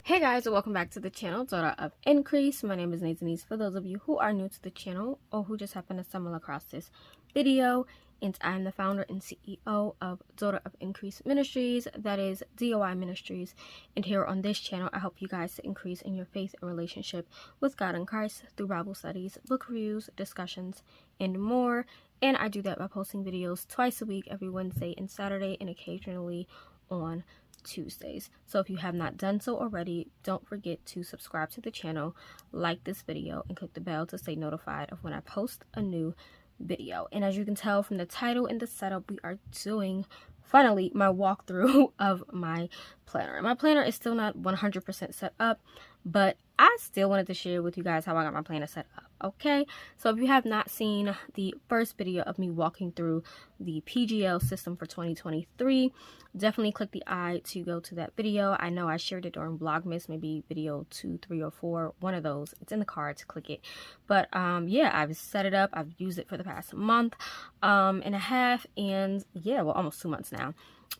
Hey guys, welcome back to the channel, Daughter of Increase. My name is NayDenise. For those of you who are new to the channel or who just happen to stumble across this video, and I'm the founder and CEO of Daughter of Increase Ministries, that is DOI Ministries. And here on this channel, I help you guys to increase in your faith and relationship with God and Christ through Bible studies, book reviews, discussions, and more. And I do that by posting videos twice a week, every Wednesday and Saturday, and occasionally on Tuesdays. So if you have not done so already, don't forget to subscribe to the channel, like this video, and click the bell to stay notified of when I post a new video. And as you can tell from the title and the setup, we are doing finally my walkthrough of my planner. And my planner is still not 100% set up, but I still wanted to share with you guys how I got my planner set up. Okay, so if you have not seen the first video of me walking through the PGL system for 2023, definitely click the I to go to that video. I know I shared it during Vlogmas, maybe video 2, 3, or 4, one of those. It's in the cards, click it. But yeah, I've set it up. I've used it for the past month and a half, and yeah, well, almost 2 months now.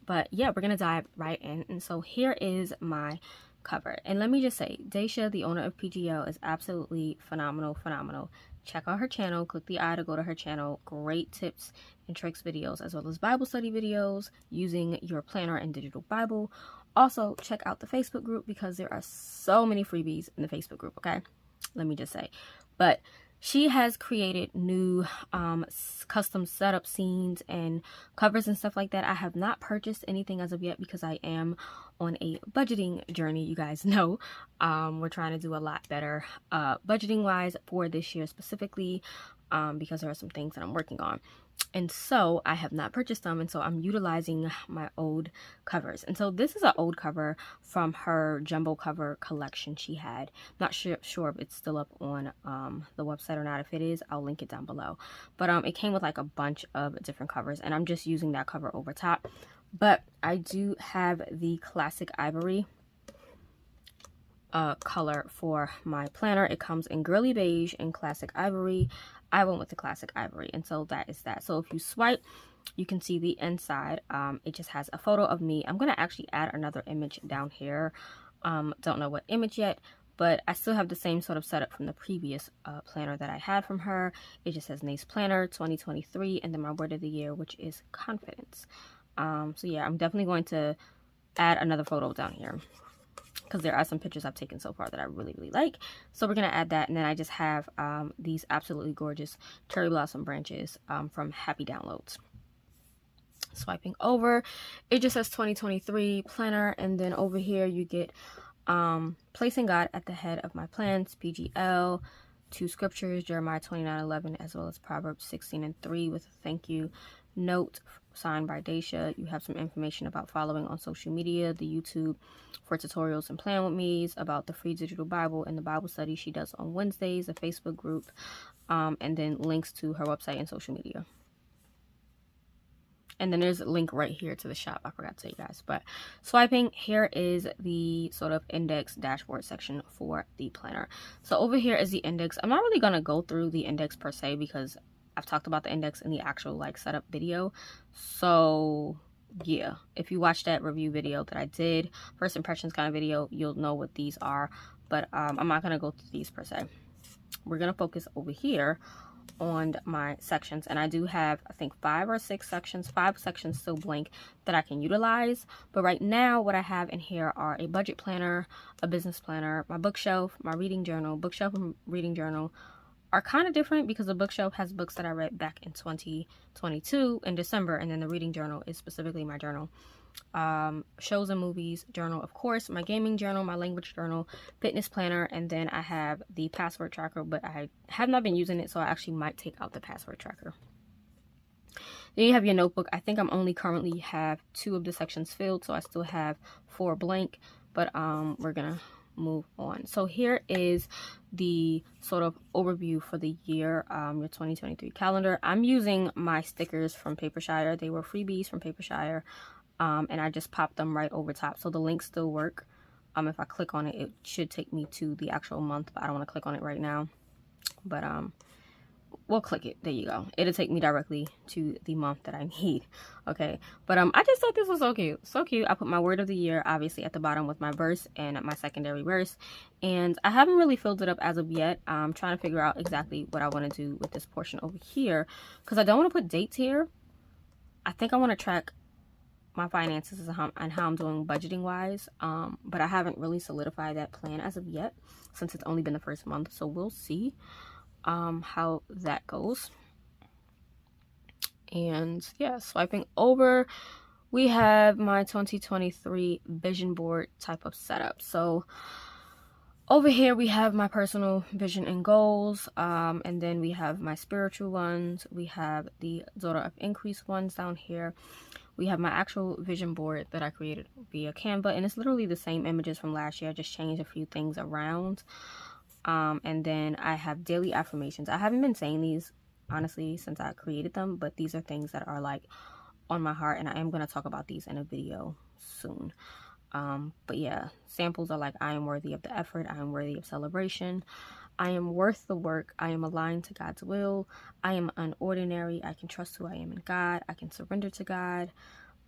But yeah, we're gonna dive right in. And so here is my cover, and let me just say, Daisha, the owner of PGL, is absolutely phenomenal. Check out her channel, click the I to go to her channel. Great tips and tricks videos, as well as Bible study videos using your planner and digital Bible. Also check out the Facebook group, because there are so many freebies in the Facebook group. Okay, let me just say. But she has created new custom setup scenes and covers and stuff like that. I have not purchased anything as of yet, because I am on a budgeting journey. You guys know we're trying to do a lot better budgeting wise for this year specifically, because there are some things that I'm working on. And so I have not purchased them, and so I'm utilizing my old covers. And so this is an old cover from her jumbo cover collection she had. Not sure if it's still up on the website or not. If it is, I'll link it down below. But it came with like a bunch of different covers, and I'm just using that cover over top. But I do have the classic ivory color for my planner. It comes in girly beige and classic ivory. I went with the classic ivory, and so that is that. So if you swipe, you can see the inside. It just has a photo of me. I'm gonna actually add another image down here. Don't know what image yet, but I still have the same sort of setup from the previous planner that I had from her. It just says Nay's Planner 2023, and then my word of the year, which is confidence. So yeah, I'm definitely going to add another photo down here, because there are some pictures I've taken so far that I really like. So we're going to add that. And then I just have these absolutely gorgeous cherry blossom branches from Happy Downloads. Swiping over, it just says 2023 planner. And then over here you get placing God at the head of my plans, PGL, 2 scriptures, Jeremiah 29:11, as well as Proverbs 16:3 with a thank you note signed by Daisha. You have some information about following on social media, the YouTube for tutorials and plan with me's, about the free digital Bible and the Bible study she does on Wednesdays, the Facebook group, and then links to her website and social media. And then there's a link right here to the shop. I forgot to tell you guys. But swiping, here is the sort of index dashboard section for the planner. So over here is the index. I'm not really going to go through the index per se, because I've talked about the index in the actual like setup video. So yeah, if you watch that review video that I did, first impressions kind of video, you'll know what these are. But I'm not going to go through these per se. We're going to focus over here on my sections, and I do have, I think, 5 or 6 sections, 5 sections still blank that I can utilize. But right now what I have in here are a budget planner, a business planner, my bookshelf, my reading journal. Bookshelf and reading journal are kind of different, because the bookshelf has books that I read back in 2022 in December, and then the reading journal is specifically my journal. Shows and movies journal, of course, my gaming journal, my language journal, fitness planner, and then I have the password tracker, but I have not been using it, so I actually might take out the password tracker. Then you have your notebook. I think I'm only currently have 2 of the sections filled, so I still have 4 blank, but we're gonna move on. So here is the sort of overview for the year, your 2023 calendar. I'm using my stickers from Papershire. They were freebies from Papershire, and I just popped them right over top, so the links still work. If I click on it, it should take me to the actual month, but I don't want to click on it right now. But Well, click it. There you go. It'll take me directly to the month that I need. Okay. But I just thought this was so cute. So cute. I put my word of the year obviously at the bottom with my verse and my secondary verse. And I haven't really filled it up as of yet. I'm trying to figure out exactly what I want to do with this portion over here, because I don't want to put dates here. I think I want to track my finances and how I'm doing budgeting wise. But I haven't really solidified that plan as of yet, since it's only been the first month. So we'll see how that goes. And yeah, swiping over, we have my 2023 vision board type of setup. So over here we have my personal vision and goals, and then we have my spiritual ones. We have the Daughter of Increase ones down here. We have my actual vision board that I created via Canva, and it's literally the same images from last year. I just changed a few things around. And then I have daily affirmations. I haven't been saying these honestly since I created them, but these are things that are like on my heart, and I am going to talk about these in a video soon. But yeah, samples are like, I am worthy of the effort, I am worthy of celebration, I am worth the work, I am aligned to God's will, I am unordinary, I can trust who I am in God, I can surrender to God,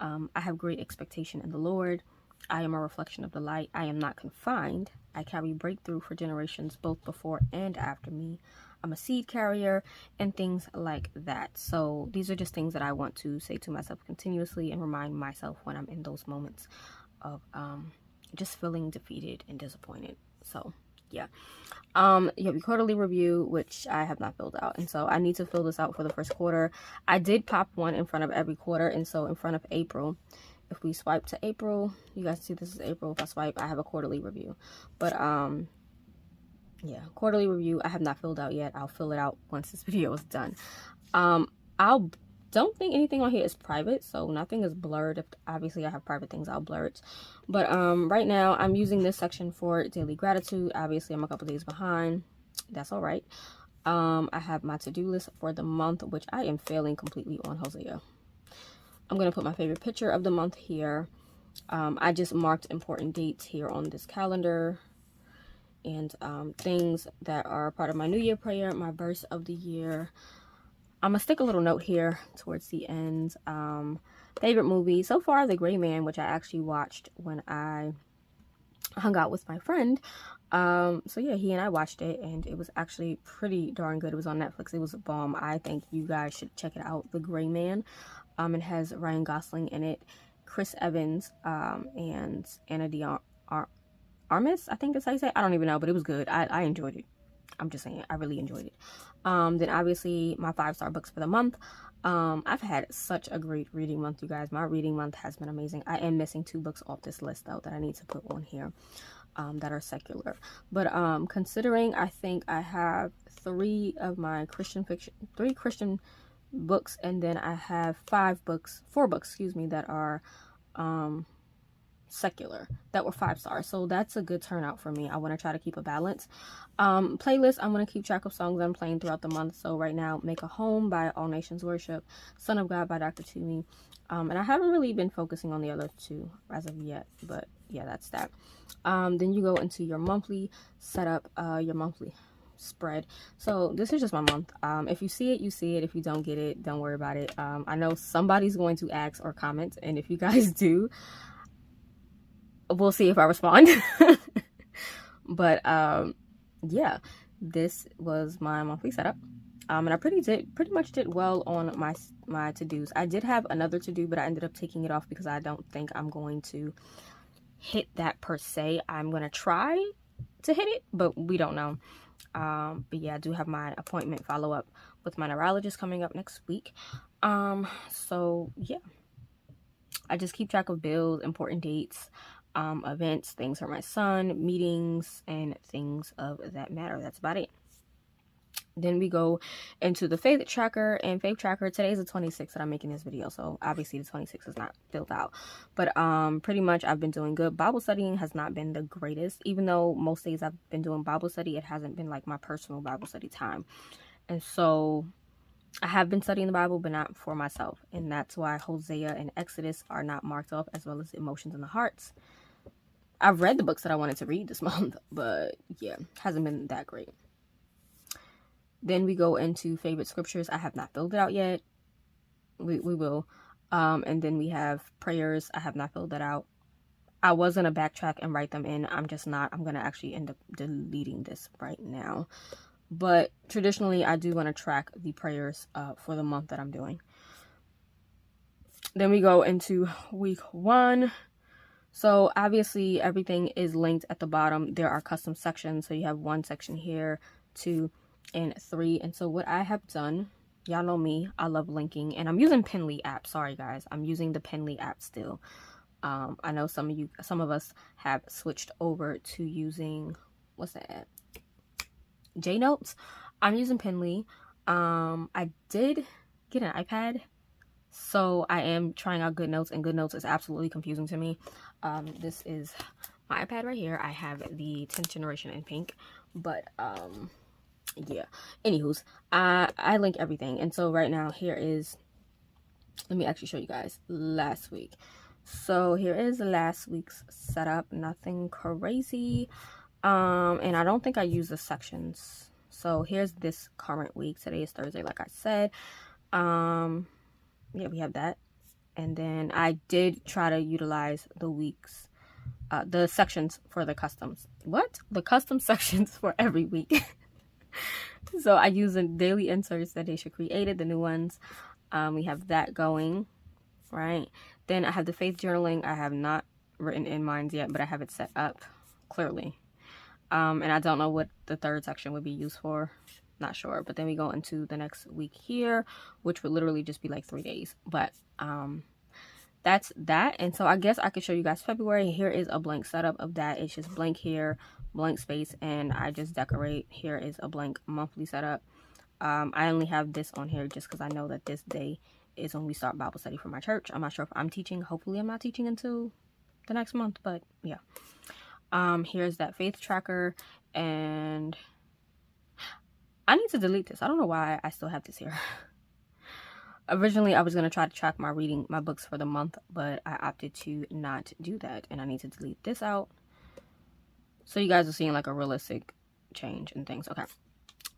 I have great expectation in the Lord, I am a reflection of the light, I am not confined, I carry breakthrough for generations both before and after me, I'm a seed carrier, and things like that. So these are just things that I want to say to myself continuously and remind myself when I'm in those moments of just feeling defeated and disappointed. So yeah, you have your quarterly review, which I have not filled out, and so I need to fill this out for the first quarter. I did pop one in front of every quarter, and so in front of April, if we swipe to April, you guys see this is April. If I swipe, I have a quarterly review. But yeah, quarterly review I have not filled out yet. I'll fill it out once this video is done. Don't think anything on here is private, so nothing is blurred. If obviously I have private things, I'll blur it. But right now I'm using this section for daily gratitude. Obviously I'm a couple days behind. That's all right. I have my to-do list for the month, which I am failing completely on Hosea. I'm gonna put my favorite picture of the month here. I just marked important dates here on this calendar, and things that are part of my New Year prayer, my verse of the year. I'm gonna stick a little note here towards the end. Favorite movie so far, The Gray Man, which I actually watched when I hung out with my friend. So yeah, he and I watched it, and it was actually pretty darn good. It was on Netflix. It was a bomb. I think you guys should check it out. The Gray Man. It has Ryan Gosling in it, Chris Evans, and Anna de Armas, I think that's how you say it. I don't even know, but it was good. I enjoyed it. I'm just saying, I really enjoyed it. Then obviously my 5-star books for the month. I've had such a great reading month, you guys. My reading month has been amazing. I am missing 2 books off this list though that I need to put on here, that are secular. But considering I think I have 3 of my Christian fiction, 3 Christian books, and then I have 4 books, excuse me, that are secular, that were 5 stars. So that's a good turnout for me. I want to try to keep a balance. Playlist, I'm going to keep track of songs I'm playing throughout the month. So right now, Make a Home by All Nations Worship, Son of God by Dr. Toomey. And I haven't really been focusing on the other 2 as of yet, but yeah, that's that. Then you go into your monthly setup, your monthly spread. So this is just my month. If you see it, you see it. If you don't get it, don't worry about it. I know somebody's going to ask or comment, and if you guys do, we'll see if I respond. But yeah, this was my monthly setup, and I pretty much did well on my to-dos. I did have another to-do, but I ended up taking it off because I don't think I'm going to hit that per se. I'm gonna try to hit it, but we don't know. But yeah, I do have my appointment follow-up with my neurologist coming up next week. So yeah, I just keep track of bills, important dates, events, things for my son, meetings, and things of that matter. That's about it. Then we go into the faith tracker, and faith tracker, today's the 26th that I'm making this video, so obviously the 26th is not filled out, but pretty much I've been doing good. Bible studying has not been the greatest, even though most days I've been doing Bible study. It hasn't been like my personal Bible study time, and so I have been studying the Bible, but not for myself, and that's why Hosea and Exodus are not marked off, as well as Emotions in the Hearts. I've read the books that I wanted to read this month, but yeah, hasn't been that great. Then we go into favorite scriptures. I have not filled it out yet. We will. And then we have prayers. I have not filled that out. I was going to backtrack and write them in. I'm just not. I'm going to actually end up deleting this right now. But traditionally, I do want to track the prayers for the month that I'm doing. Then we go into week 1. So obviously everything is linked at the bottom. There are custom sections. So you have 1 section here, 2, and 3. And so what I have done, y'all know me, I love linking, and I'm using Penly app. Sorry guys, I'm using the Penly app still. I know some of us have switched over to using, what's that app? J-Notes. I'm using Penly. I did get an iPad, so I am trying out GoodNotes, and GoodNotes is absolutely confusing to me. This is my iPad right here. I have the 10th generation in pink, but yeah. Anywho's, I link everything, and so right now here is, let me actually show you guys last week. So here is last week's setup. Nothing crazy. And I don't think I use the sections. So here's this current week. Today is Thursday, like I said. Yeah, we have that. And then I did try to utilize the weeks, the sections for the customs. What? The custom sections for every week. So I use the daily inserts that Daisha created, the new ones. We have that going, right? Then I have the faith journaling. I have not written in mine yet, but I have it set up clearly. And I don't know what the 3rd section would be used for. Not sure. But then we go into the next week here, which would literally just be like 3 days. But that's that. And so I guess I could show you guys February. Here is a blank setup of that. It's just blank here, blank space, and I just decorate. Here is a blank monthly setup. I only have this on here just because I know that this day is when we start Bible study for my church. I'm not sure if I'm teaching. Hopefully I'm not teaching until the next month, but yeah. Here's that faith tracker, and I need to delete this. I don't know why I still have this here. Originally, I was going to try to track my books for the month, but I opted to not do that, and I need to delete this out. So you guys are seeing like a realistic change in things. Okay.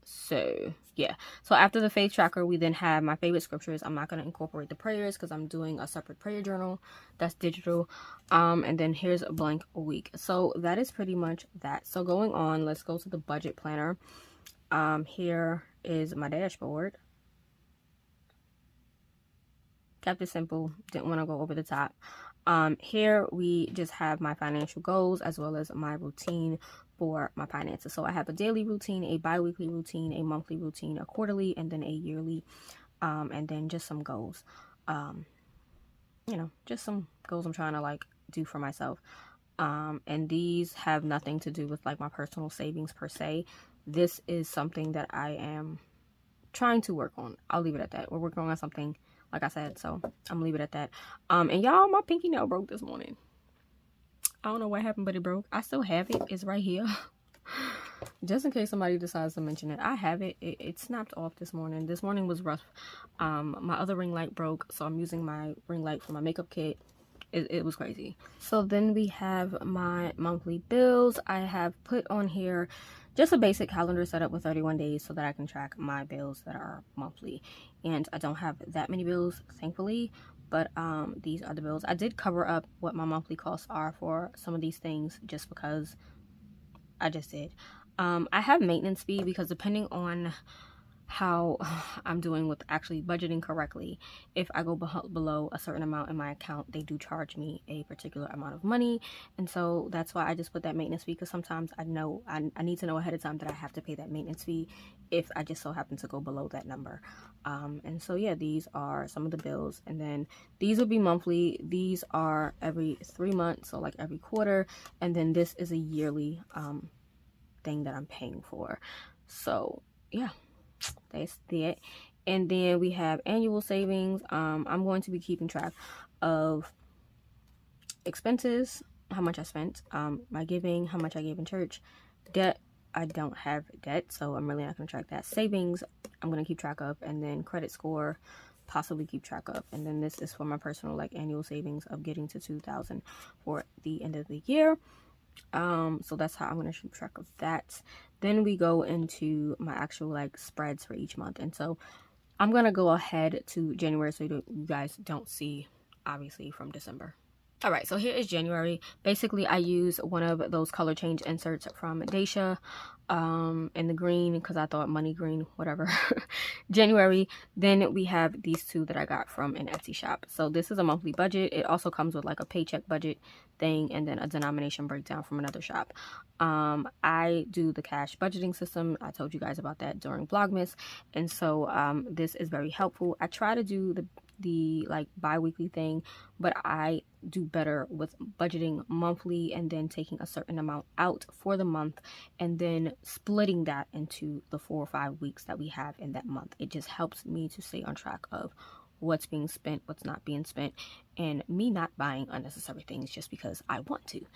So yeah, so after the faith tracker, we then have my favorite scriptures. I'm not going to incorporate the prayers because I'm doing a separate prayer journal that's digital. And then here's a blank week. So that is pretty much that. So going on, let's go to the budget planner. Here is my dashboard. Kept it simple, didn't want to go over the top. Here we just have my financial goals as well as my routine for my finances. So I have a daily routine, a bi-weekly routine, a monthly routine, a quarterly, and then a yearly, and then just some goals. You know, just some goals I'm trying to like do for myself. And these have nothing to do with like my personal savings per se. This is something that I am trying to work on. I'll leave it at that. We're working on something, like I said, so I'm gonna leave it at that. And y'all, my pinky nail broke this morning. I don't know what happened, but it broke. I still have it. It's right here. Just in case somebody decides to mention it, I have it. It snapped off this morning. This morning was rough. My other ring light broke, so I'm using my ring light for my makeup kit. It was crazy. So then we have my monthly bills. I have put on here just a basic calendar setup with 31 days so that I can track my bills that are monthly. And I don't have that many bills, thankfully, but these are the bills. I did cover up what my monthly costs are for some of these things just because I just did. I have maintenance fee because depending on how I'm doing with actually budgeting correctly, if I go below a certain amount in my account, they do charge me a particular amount of money. And so that's why I just put that maintenance fee, because sometimes I know I need to know ahead of time that I have to pay that maintenance fee if I just so happen to go below that number. And so yeah, these are some of the bills, and then these will be monthly. These are every 3 months, so like every quarter, and then this is a yearly thing that I'm paying for. So yeah, that's it. And then we have annual savings. I'm going to be keeping track of expenses, how much I spent, my giving, how much I gave in church, debt. I don't have debt, so I'm really not going to track that. Savings, I'm going to keep track of, and then credit score, possibly keep track of. And then this is for my personal like annual savings of getting to 2,000 for the end of the year. So that's how I'm going to keep track of that. Then we go into my actual like spreads for each month. And so I'm going to go ahead to January so you guys don't see obviously from December. All right, so here is January. Basically, I use one of those color change inserts from Deese in the green because I thought money green, whatever. January. Then we have these two that I got from an Etsy shop. So this is a monthly budget. It also comes with like a paycheck budget thing and then a denomination breakdown from another shop. I do the cash budgeting system. I told you guys about that during Vlogmas. And so this is very helpful. I try to do the like bi-weekly thing, but I do better with budgeting monthly and then taking a certain amount out for the month and then splitting that into the 4 or 5 weeks that we have in that month. It just helps me to stay on track of what's being spent, what's not being spent, and me not buying unnecessary things just because I want to.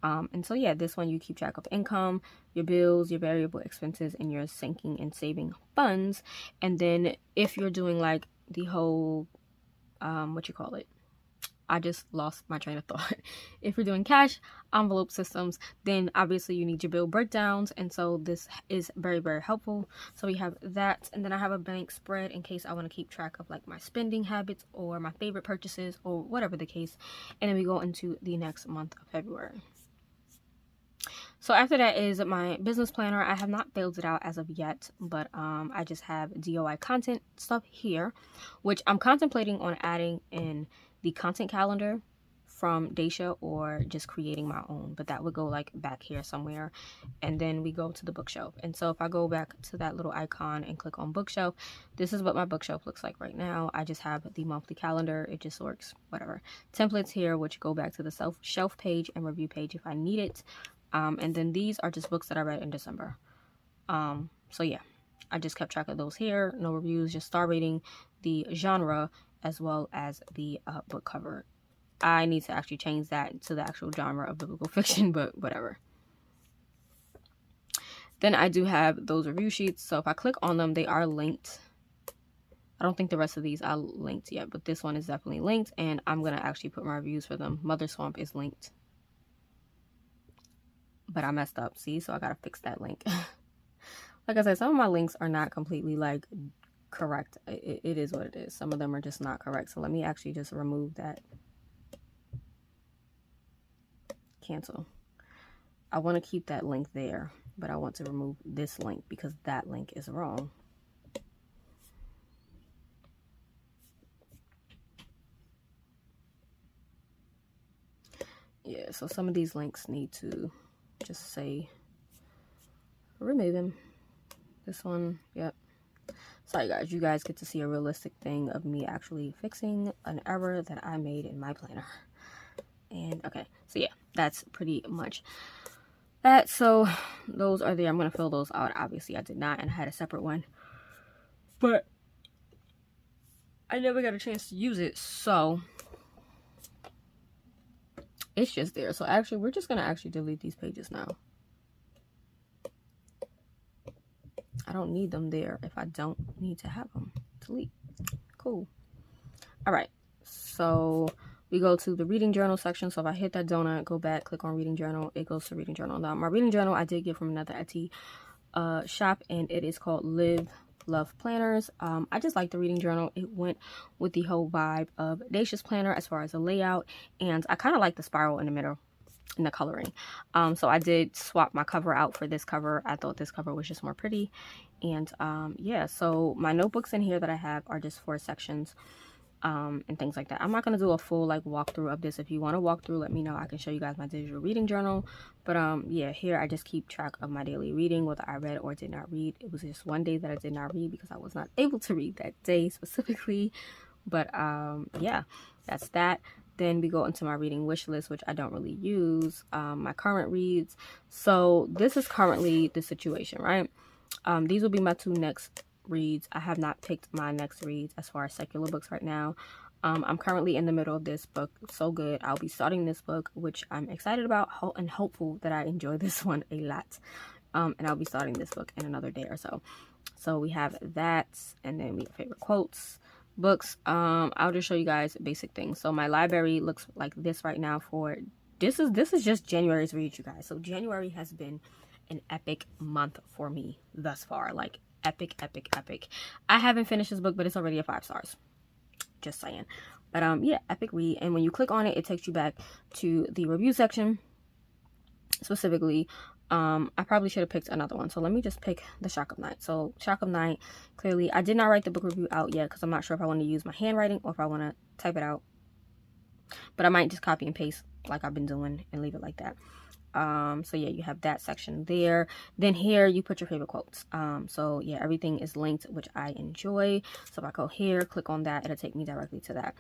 And so yeah, this one you keep track of income, your bills, your variable expenses, and your sinking and saving funds. And then if you're doing like the whole I just lost my train of thought. If you're doing cash envelope systems, then obviously you need your bill breakdowns, and so this is very, very helpful. So we have that, and then I have a bank spread in case I want to keep track of like my spending habits or my favorite purchases or whatever the case. And then we go into the next month of February. So after that is my business planner. I have not filled it out as of yet, but I just have DOI content stuff here, which I'm contemplating on adding in the content calendar from Deese or just creating my own, but that would go like back here somewhere. And then we go to the bookshelf. And so if I go back to that little icon and click on bookshelf, this is what my bookshelf looks like right now. I just have the monthly calendar. It just works, whatever. Templates here, which go back to the shelf page and review page if I need it. And then these are just books that I read in December. So yeah, I just kept track of those here. No reviews, just star rating, the genre, as well as the book cover. I need to actually change that to the actual genre of biblical fiction, but whatever. Then I do have those review sheets. So if I click on them, they are linked. I don't think the rest of these are linked yet, but this one is definitely linked. And I'm going to actually put my reviews for them. Mother Swamp is linked. But I messed up, see? So I got to fix that link. Like I said, some of my links are not completely like correct. It is what it is. Some of them are just not correct. So let me actually just remove that. Cancel. I want to keep that link there, but I want to remove this link because that link is wrong. Yeah, so some of these links need to just say remove them. This one, yep. Sorry guys, you guys get to see a realistic thing of me actually fixing an error that I made in my planner. And okay, so yeah, that's pretty much that. So those are there. I'm gonna fill those out. Obviously I did not, and I had a separate one, but I never got a chance to use it, so it's just there. So actually we're just gonna actually delete these pages now. I don't need them there if I don't need to have them. Delete. Cool. All right, so we go to the reading journal section. So if I hit that donut, go back, click on reading journal, it goes to reading journal. Now my reading journal I did get from another Etsy shop, and it is called Live Love Planners. I just like the reading journal. It went with the whole vibe of Deese's planner as far as the layout, and I kind of like the spiral in the middle in the coloring. So I did swap my cover out for this cover. I thought this cover was just more pretty. And yeah, so my notebooks in here that I have are just 4 sections and things like that. I'm not going to do a full like walkthrough of this. If you want to walk through, let me know. I can show you guys my digital reading journal. But yeah, here I just keep track of my daily reading, whether I read or did not read. It was just one day that I did not read because I was not able to read that day specifically. But yeah, that's that. Then we go into my reading wish list, which I don't really use. My current reads. So this is currently the situation, right? These will be my 2 next reads. I have not picked my next reads as far as secular books right now. I'm currently in the middle of this book. So good. I'll be starting this book, which I'm excited about and hopeful that I enjoy this one a lot. And I'll be starting this book in another day or so. So we have that, and then we have favorite quotes. Books. I'll just show you guys basic things. So my library looks like this right now for this is just January's read, you guys. So January has been an epic month for me thus far. Like epic, epic, epic. I haven't finished this book, but it's already a 5 stars. Just saying. But yeah, epic read. And when you click on it, it takes you back to the review section. Specifically, I probably should have picked another one. So let me just pick The Shock of Night. So Shock of Night, clearly I did not write the book review out yet because I'm not sure if I want to use my handwriting or if I want to type it out. But I might just copy and paste like I've been doing and leave it like that. So yeah, you have that section there. Then here you put your favorite quotes. So yeah, everything is linked, which I enjoy. So if I go here, click on that, it'll take me directly to that.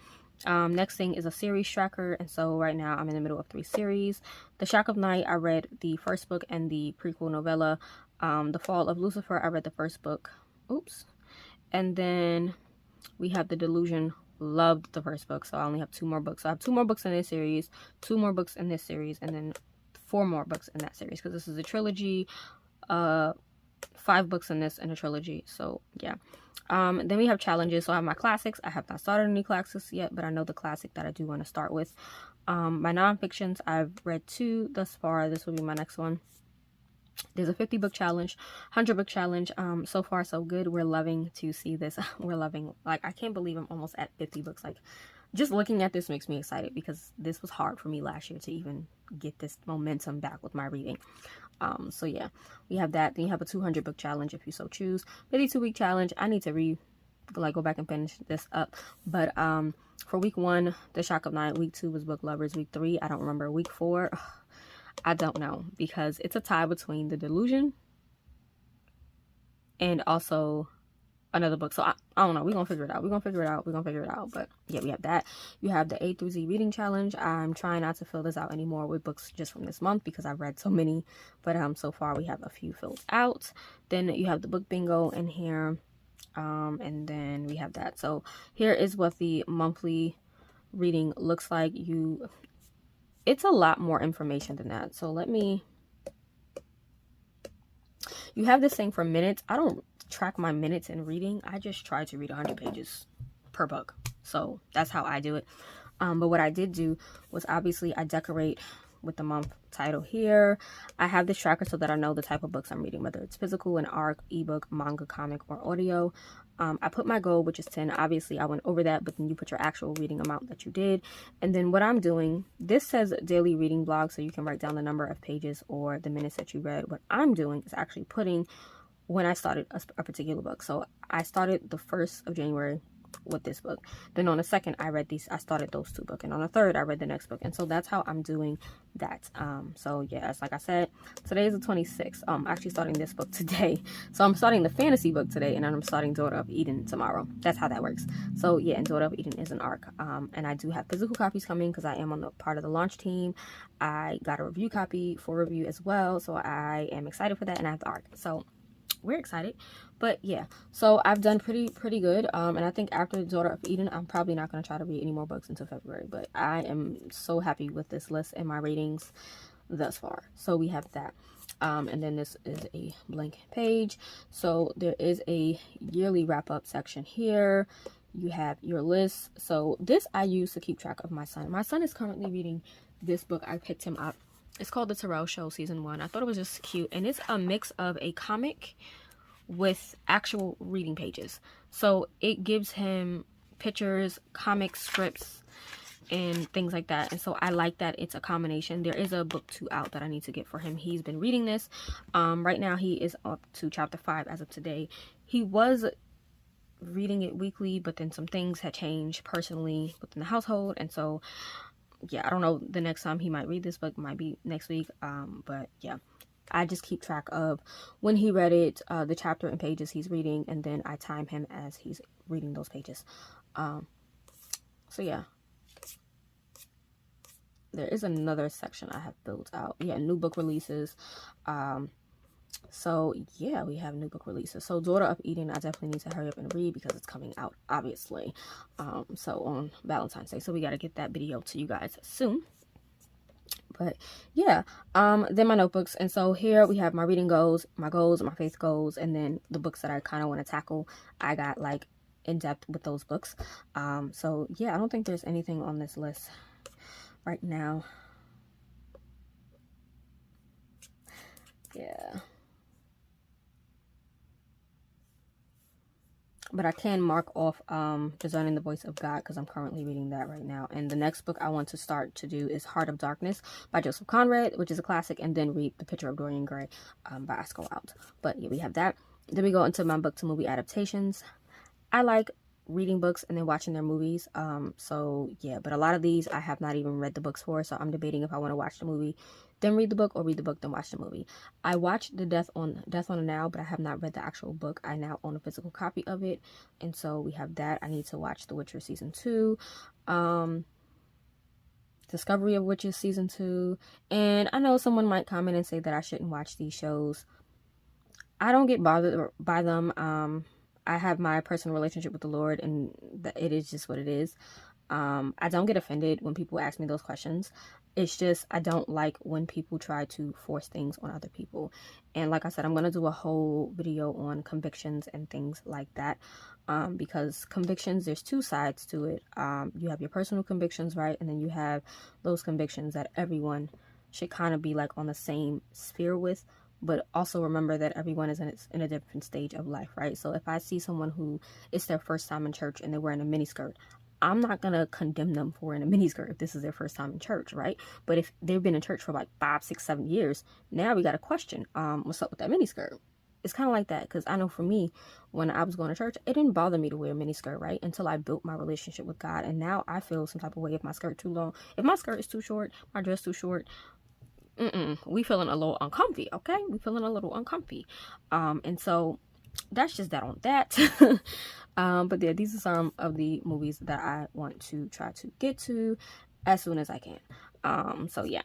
Next thing is a series tracker, and so right now I'm in the middle of 3 series. The Shock of Night, I read the first book and the prequel novella. The Fall of Lucifer, I read the first book. Oops. And then we have The Delusion. Loved the first book, so I only have 2 more books. So I have 2 more books in this series, 2 more books in this series, and then 4 more books in that series because this is a trilogy. 5 books in this and a trilogy. So yeah. Then we have challenges. So I have my classics. I have not started any classics yet, but I know the classic that I do want to start with. My nonfictions, I've read 2 thus far. This will be my next one. There's a 50 book challenge, 100 book challenge. So far so good. We're loving to see this. We're loving, like, I can't believe I'm almost at 50 books. Like, just looking at this makes me excited because this was hard for me last year to even get this momentum back with my reading. So yeah, we have that. Then you have a 200 book challenge if you so choose. 52 week challenge. I need to go back and finish this up. But for week 1, The Shock of Night. Week 2 was Book Lovers. Week 3, I don't remember. Week 4, I don't know, because it's a tie between The Delusion and also another book. So I don't know. We're gonna figure it out. We're gonna figure it out. But yeah, we have that. You have the A through Z reading challenge. I'm trying not to fill this out anymore with books just from this month because I've read so many. But so far we have a few filled out. Then you have the book bingo in here. And then we have that. So here is what the monthly reading looks like. It's a lot more information than that. So you have this thing for minutes. I don't track my minutes in reading. I just try to read 100 pages per book. So that's how I do it. But what I did do was obviously I decorate with the month title here. I have this tracker so that I know the type of books I'm reading, whether it's physical, an ARC, ebook, manga, comic, or audio. I put my goal, which is 10. Obviously, I went over that, but then you put your actual reading amount that you did. And then what I'm doing, this says daily reading blog, so you can write down the number of pages or the minutes that you read. What I'm doing is actually putting when I started a particular book. So I started the 1st of January with this book. Then on the 2nd, I started those 2 books. And on the 3rd, I read the next book. And so that's how I'm doing that. So yes, like I said, today is the 26th. I'm actually starting this book today. So I'm starting the fantasy book today, and then I'm starting Daughter of Eden tomorrow. That's how that works. So yeah, and Daughter of Eden is an ARC. And I do have physical copies coming because I am on the part of the launch team. I got a review copy for review as well. So I am excited for that, and I have the ARC. So we're excited. But yeah, so I've done pretty good, and I think after Daughter of Eden I'm probably not going to try to read any more books until February, but I am so happy with this list and my ratings thus far. So we have that, and then this is a blank page. So there is a yearly wrap-up section here. You have your list. So this I use to keep track of my son. My son is currently reading this book. I picked him up. It's called The Terrell Show Season 1. I thought it was just cute. And it's a mix of a comic with actual reading pages. So it gives him pictures, comic strips, and things like that. And so I like that it's a combination. There is a book 2 out that I need to get for him. He's been reading this. Right now he is up to chapter 5 as of today. He was reading it weekly, but then some things had changed personally within the household. And so yeah, I don't know, the next time he might read this book might be next week. But yeah, I just keep track of when he read it, the chapter and pages he's reading, and then I time him as he's reading those pages. So yeah, there is another section I have built out. Yeah, new book releases. So yeah, we have new book releases. So Daughter of Eden, I definitely need to hurry up and read because it's coming out, obviously. So on Valentine's Day. So we got to get that video to you guys soon. But yeah, then my notebooks. And so here we have my reading goals, my faith goals, and then the books that I kind of want to tackle. I got like in depth with those books. So yeah, I don't think there's anything on this list right now Yeah. But I can mark off Discerning the Voice of God because I'm currently reading that right now. And the next book I want to start to do is Heart of Darkness by Joseph Conrad, which is a classic, and then read The Picture of Dorian Gray by Oscar Wilde. But yeah, we have that. Then we go into my book to movie adaptations. I like reading books and then watching their movies. So yeah, but a lot of these I have not even read the books for, so I'm debating if I want to watch the movie, then read the book, or read the book, then watch the movie. I watched the Death on a Now, but I have not read the actual book. I now own a physical copy of it, and so we have that. I need to watch The Witcher season 2. Discovery of Witches season 2. And I know someone might comment and say that I shouldn't watch these shows. I don't get bothered by them. I have my personal relationship with the Lord, and it is just what it is. I don't get offended when people ask me those questions. It's just I don't like when people try to force things on other people. And like I said, I'm going to do a whole video on convictions and things like that, because convictions, there's two sides to it. You have your personal convictions, right? And then you have those convictions that everyone should kind of be like on the same sphere with. But also remember that everyone is in a different stage of life, right? So if I see someone who it's their first time in church and they're wearing a miniskirt, I'm not going to condemn them for wearing a miniskirt if this is their first time in church, right? But if they've been in church for like 5, 6, 7 years, now we got a question. What's up with that miniskirt? It's kind of like that, because I know for me, when I was going to church, it didn't bother me to wear a miniskirt, right? Until I built my relationship with God. And now I feel some type of way if my skirt too long. If my skirt is too short, my dress too short, we feeling a little uncomfy, okay? We feeling a little uncomfy. And so that's just that on that. But yeah, these are some of the movies that I want to try to get to as soon as I can. So yeah.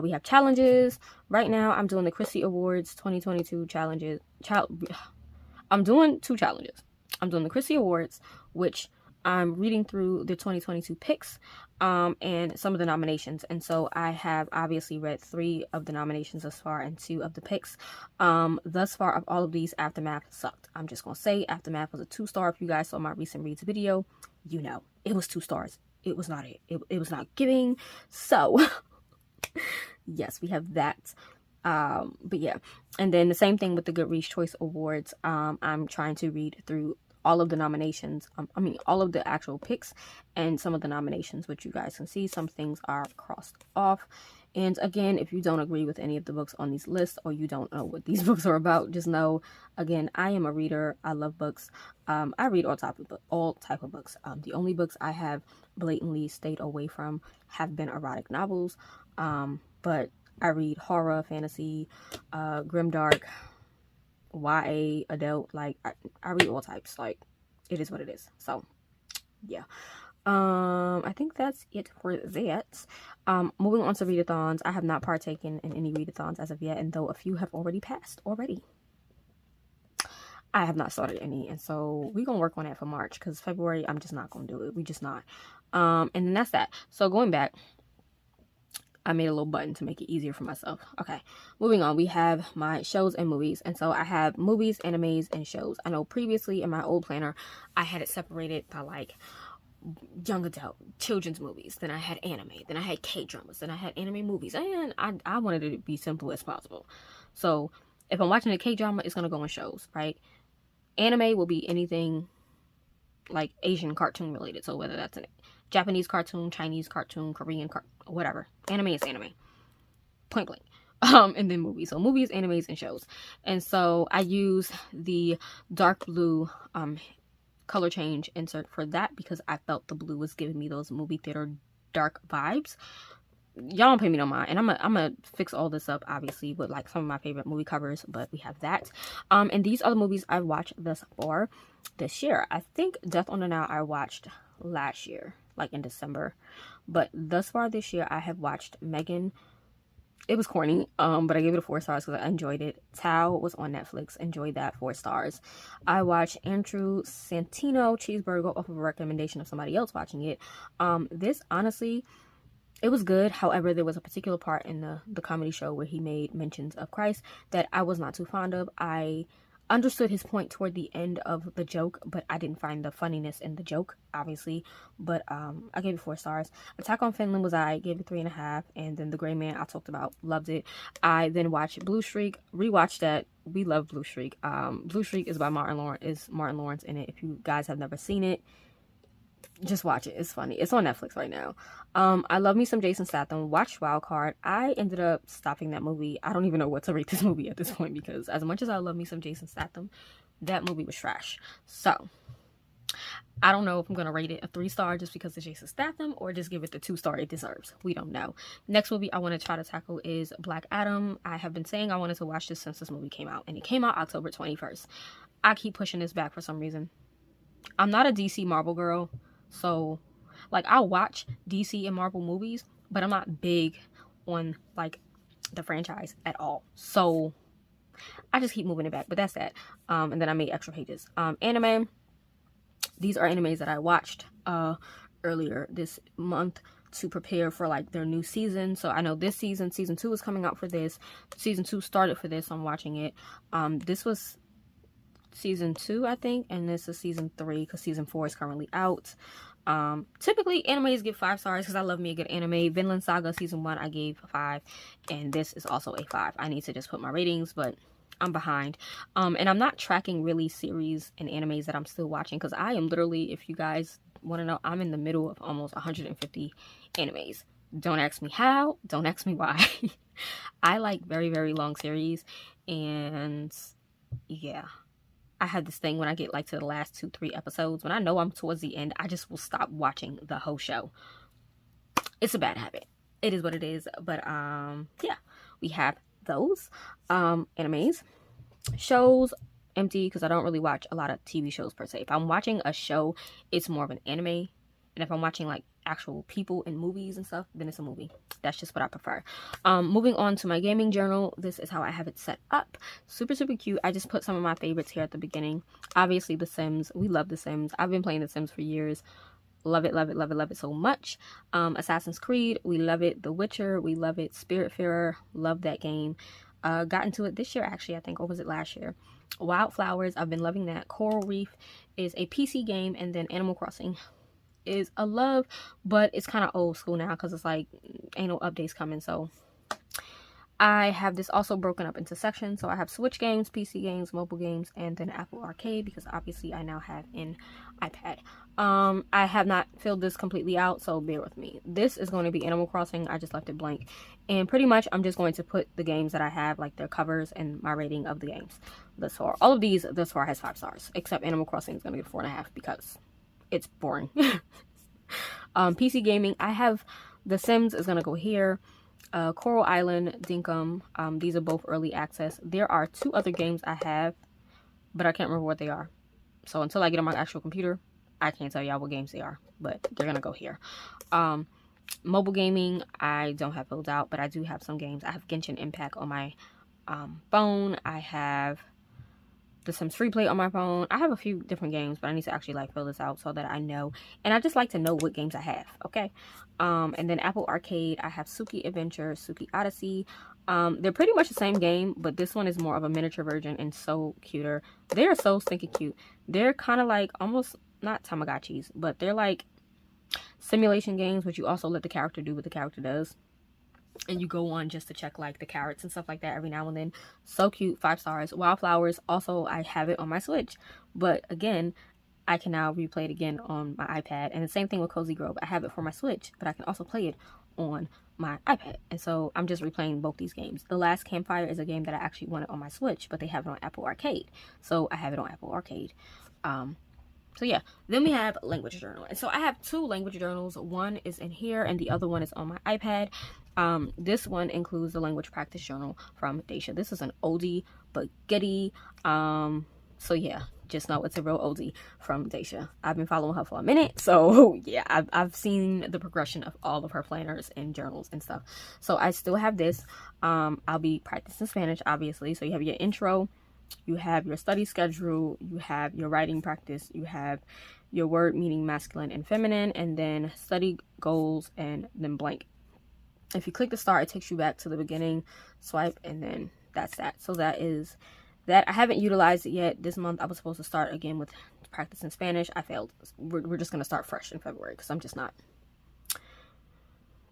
We have challenges. Right now, I'm doing the Christy Awards 2022 challenges. I'm doing 2 challenges. I'm doing the Christy Awards, which I'm reading through the 2022 picks and some of the nominations. And so I have obviously read 3 of the nominations thus far and 2 of the picks. Thus far of all of these, Aftermath sucked. I'm just going to say Aftermath was a 2-star. If you guys saw my recent reads video, you know, it was 2 stars. It was not it was not giving. So yes, we have that. But yeah, and then the same thing with the Goodreads Choice Awards. I'm trying to read through all of the nominations, all of the actual picks and some of the nominations, which you guys can see some things are crossed off. And again, if you don't agree with any of the books on these lists, or you don't know what these books are about, just know, again, I am a reader. I love books. I read all type of books. The only books I have blatantly stayed away from have been erotic novels. But I read horror, fantasy, grimdark, YA, adult. Like I read all types. Like, it is what it is. So yeah. I think that's it for that. Moving on to readathons. I have not partaken in any readathons as of yet, and though a few have already passed already, I have not started any, and so we're gonna work on that for March, because February I'm just not gonna do it. We just not. And then that's that. So going back, I made a little button to make it easier for myself. Okay, moving on. We have my shows and movies. And so I have movies, animes, and shows. I know previously in my old planner, I had it separated by like young adult, children's movies. Then I had anime. Then I had K-dramas. Then I had anime movies. And I wanted it to be simple as possible. So if I'm watching a K-drama, it's going to go in shows, right? Anime will be anything like Asian cartoon related. So whether that's a Japanese cartoon, Chinese cartoon, Korean cartoon, whatever. Anime is anime. Point blank. And then movies. So movies, animes, and shows. And so I use the dark blue color change insert for that, because I felt the blue was giving me those movie theater dark vibes. Y'all don't pay me no mind, and I'm gonna fix all this up obviously with like some of my favorite movie covers, but we have that. And these are the movies I've watched thus far this year. I think Death on the Nile I watched last year, like in December, but thus far this year I have watched Megan. It was corny, but I gave it a 4 stars because I enjoyed it. Tao was on Netflix, enjoyed that, 4 stars. I watched Andrew Santino Cheeseburger off of a recommendation of somebody else watching it. This honestly, it was good. However, there was a particular part in the comedy show where he made mentions of Christ that I was not too fond of. I understood his point toward the end of the joke, but I didn't find the funniness in the joke, obviously. But I gave it 4 stars. Attack on Finland was I gave it 3.5, and then The Gray Man I talked about, loved it. I then watched Blue Streak, rewatched that. We love Blue Streak. Blue Streak is by Martin Lawrence in it. If you guys have never seen it, just watch it. It's funny. It's on Netflix right now. I love me some Jason Statham. Watched Wildcard. I ended up stopping that movie. I don't even know what to rate this movie at this point, because as much as I love me some Jason Statham, that movie was trash. So I don't know if I'm gonna rate it a 3-star just because of Jason Statham, or just give it the 2-star it deserves. We don't know. Next movie I want to try to tackle is Black Adam. I have been saying I wanted to watch this since this movie came out, and it came out October 21st. I keep pushing this back for some reason. I'm not a DC Marvel girl. So, like, I'll watch DC and Marvel movies, but I'm not big on, like, the franchise at all. So, I just keep moving it back. But that's that. And then I made extra pages. Anime. These are animes that I watched earlier this month to prepare for, like, their new season. So, I know this season 2 is coming out for this. Season 2 started for this, so I'm watching it. This was season 2, I think, and this is season 3 because season 4 is currently out. Typically animes get 5 stars because I love me a good anime. Vinland Saga season 1 I gave 5, and this is also a 5. I need to just put my ratings, but I'm behind. And I'm not tracking really series and animes that I'm still watching, because I am literally, if you guys want to know, I'm in the middle of almost 150 animes. Don't ask me how, don't ask me why. I like very, very long series, and yeah, I have this thing when I get like to the last 2-3 episodes, when I know I'm towards the end, I just will stop watching the whole show. It's a bad habit. It is what it is. But yeah, we have those animes. Shows, empty, because I don't really watch a lot of TV shows per se. If I'm watching a show, it's more of an anime. And if I'm watching like actual people in movies and stuff, then it's a movie. That's just what I prefer. Moving on to my gaming journal. This is how I have it set up. Super, super cute. I just put some of my favorites here at the beginning. Obviously, The Sims. We love The Sims. I've been playing The Sims for years. Love it, love it, love it, love it so much. Assassin's Creed. We love it. The Witcher. We love it. Spiritfarer. Love that game. Got into it this year, actually, I think. Or was it last year? Wildflowers. I've been loving that. Coral Reef is a PC game. And then Animal Crossing is a love, but it's kind of old school now because it's like ain't no updates coming. So I have this also broken up into sections. So I have Switch games, PC games, mobile games, and then Apple Arcade, because obviously I now have an iPad. I have not filled this completely out, so bear with me. This is going to be Animal Crossing. I just left it blank, and pretty much I'm just going to put the games that I have, like their covers and my rating of the games thus far. All of these thus far has 5 stars, except Animal Crossing is going to get 4.5 because it's boring. PC gaming, I have The Sims is going to go here. Coral Island, Dinkum, these are both early access. There are 2 other games I have, but I can't remember what they are. So until I get on my actual computer, I can't tell y'all what games they are, but they're going to go here. Mobile gaming, I don't have filled out, but I do have some games. I have Genshin Impact on my phone. I have The Sims Free Play on my phone. I have a few different games, but I need to actually like fill this out so that I know. And I just like to know what games I have, okay? And then Apple Arcade, I have Suki Adventure, Suki Odyssey. They're pretty much the same game, but this one is more of a miniature version and so cuter. They are so stinking cute. They're kind of like almost not Tamagotchis, but they're like simulation games, but you also let the character do what the character does. And you go on just to check like the carrots and stuff like that every now and then. So cute, 5 stars. Wildflowers, also I have it on my Switch, but again, I can now replay it again on my iPad. And the same thing with Cozy Grove. I have it for my Switch, but I can also play it on my iPad. And so I'm just replaying both these games. The Last Campfire is a game that I actually wanted on my Switch, but they have it on Apple Arcade, so I have it on Apple Arcade. So yeah, then we have language journal. And so I have 2 language journals. One is in here and the other one is on my iPad. This one includes the language practice journal from Daisha. This is an oldie but goodie. So yeah, just know it's a real oldie from Daisha. I've been following her for a minute, so yeah, I've seen the progression of all of her planners and journals and stuff. So I still have this. I'll be practicing Spanish, obviously. So you have your intro, you have your study schedule, you have your writing practice, you have your word meaning masculine and feminine, and then study goals, and then blank. If you click the star, it takes you back to the beginning, swipe, and then that's that. So that is that I haven't utilized it yet. This month I was supposed to start again with practicing Spanish. I failed. We're just gonna start fresh in February because I'm just not.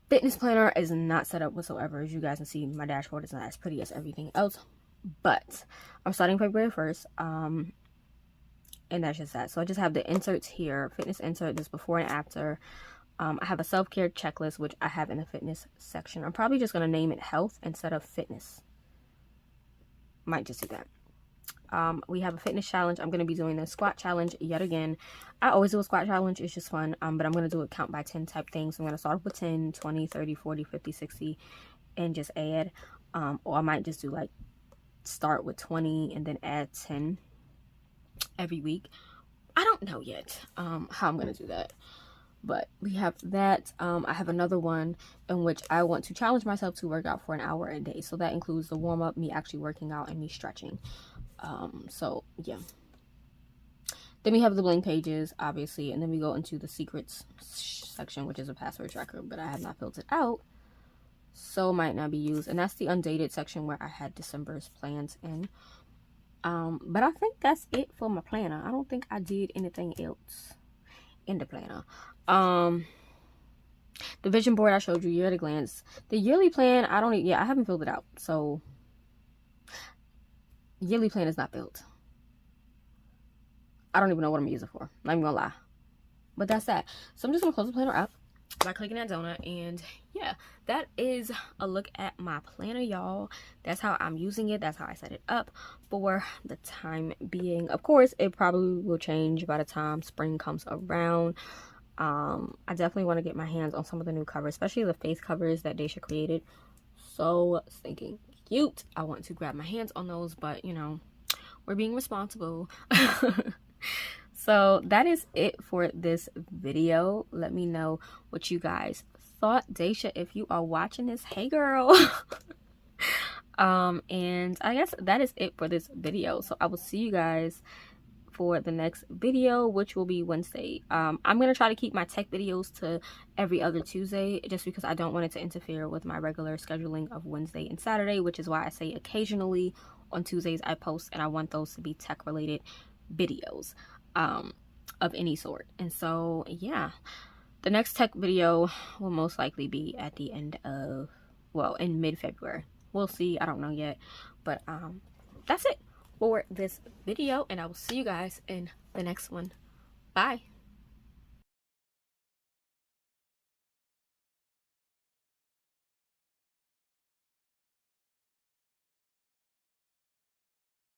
Fitness planner is not set up whatsoever. As you guys can see, my dashboard is not as pretty as everything else, but I'm starting February 1st. And that's just that. So I just have the inserts here, fitness insert, this before and after. I have a self-care checklist, which I have in the fitness section. I'm probably just going to name it health instead of fitness. Might just do that. We have a fitness challenge. I'm going to be doing the squat challenge yet again. I always do a squat challenge. It's just fun. But I'm going to do a count by 10 type thing. So I'm going to start off with 10, 20, 30, 40, 50, 60, and just add. Or I might just do like start with 20 and then add 10 every week. I don't know yet how I'm going to do that. But we have that. I have another one in which I want to challenge myself to work out for an hour a day. So that includes the warm-up, me actually working out, and me stretching. So yeah. Then we have the blank pages, obviously, and then we go into the secrets section, which is a password tracker, but I have not filled it out, so might not be used. And that's the undated section where I had December's plans in. But I think that's it for my planner. I don't think I did anything else in the planner. The vision board I showed you, year at a glance. The yearly plan, I haven't filled it out. So yearly plan is not filled. I don't even know what I'm using it for. Not even gonna lie. But that's that. So I'm just gonna close the planner up by clicking that donut, and yeah, that is a look at my planner, y'all. That's how I'm using it. That's how I set it up for the time being. Of course, it probably will change by the time spring comes around. I definitely want to get my hands on some of the new covers, especially the face covers that Daisha created. So stinking cute. I want to grab my hands on those, but you know, we're being responsible. So that is it for this video. Let me know what you guys thought. Daisha, if you are watching this, hey girl. And I guess that is it for this video. So I will see you guys for the next video, which will be Wednesday. I'm gonna try to keep my tech videos to every other Tuesday, just because I don't want it to interfere with my regular scheduling of Wednesday and Saturday, which is why I say occasionally on Tuesdays I post, and I want those to be tech related videos of any sort. And so yeah, the next tech video will most likely be at the end of, well, in mid-February. We'll see. I don't know yet, but that's it for this video, and I will see you guys in the next one. Bye.